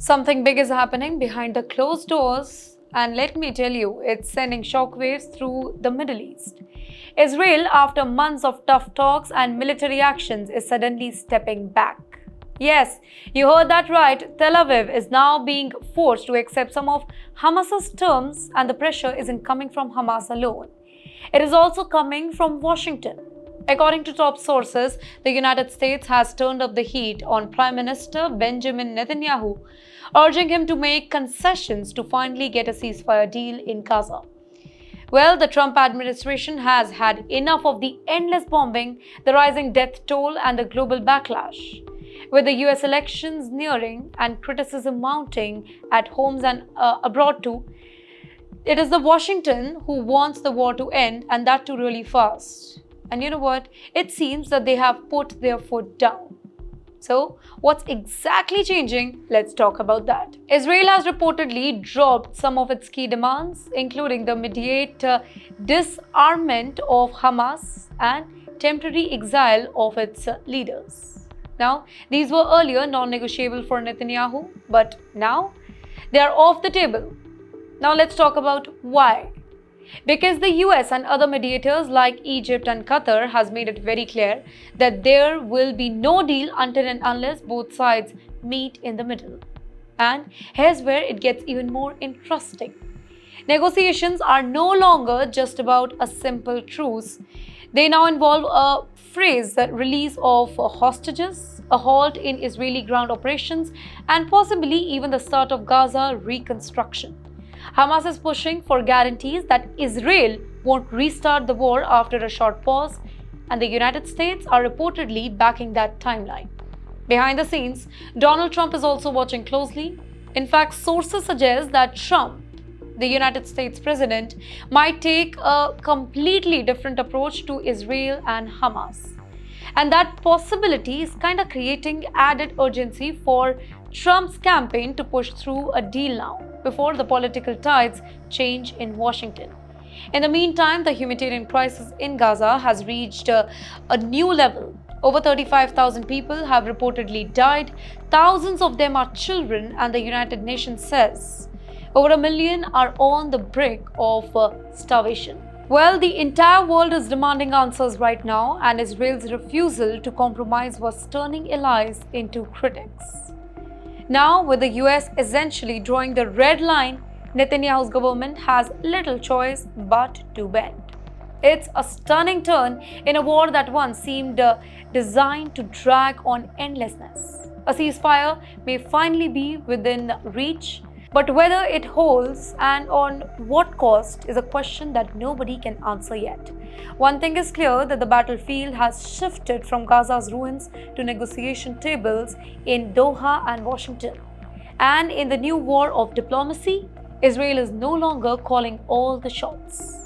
Something big is happening behind the closed doors, and let me tell you, it's sending shockwaves through the Middle East. Israel, after months of tough talks and military actions, is suddenly stepping back. Yes, you heard that right. Tel Aviv is now being forced to accept some of Hamas's terms, and the pressure isn't coming from Hamas alone. It is also coming from Washington. According to top sources, the United States has turned up the heat on Prime Minister Benjamin Netanyahu, urging him to make concessions to finally get a ceasefire deal in Gaza. Well, the Trump administration has had enough of the endless bombing, the rising death toll, and the global backlash. With the US elections nearing and criticism mounting at homes and abroad too, it is the Washington who wants the war to end, and that too really fast. And you know what? It seems that they have put their foot down. So, what's exactly changing? Let's talk about that. Israel has reportedly dropped some of its key demands, including the immediate disarmament of Hamas and temporary exile of its leaders. Now, these were earlier non-negotiable for Netanyahu, but now they are off the table. Now, let's talk about why. Because the US and other mediators like Egypt and Qatar has made it very clear that there will be no deal until and unless both sides meet in the middle. And here's where it gets even more interesting. Negotiations are no longer just about a simple truce. They now involve a phrase that release of hostages, a halt in Israeli ground operations, and possibly even the start of Gaza reconstruction. Hamas is pushing for guarantees that Israel won't restart the war after a short pause, and the United States are reportedly backing that timeline. Behind the scenes, Donald Trump is also watching closely. In fact, sources suggest that Trump, the United States president, might take a completely different approach to Israel and Hamas. And that possibility is kind of creating added urgency for Trump's campaign to push through a deal now, before the political tides change in Washington. In the meantime, the humanitarian crisis in Gaza has reached a new level. Over 35,000 people have reportedly died. Thousands of them are children, and the United Nations says over 1 million are on the brink of starvation. Well, the entire world is demanding answers right now, and Israel's refusal to compromise was turning allies into critics. Now, with the US essentially drawing the red line, Netanyahu's government has little choice but to bend. It's a stunning turn in a war that once seemed designed to drag on endlessness. A ceasefire may finally be within reach, but whether it holds and on what cost is a question that nobody can answer yet. One thing is clear, that the battlefield has shifted from Gaza's ruins to negotiation tables in Doha and Washington. And in the new war of diplomacy, Israel is no longer calling all the shots.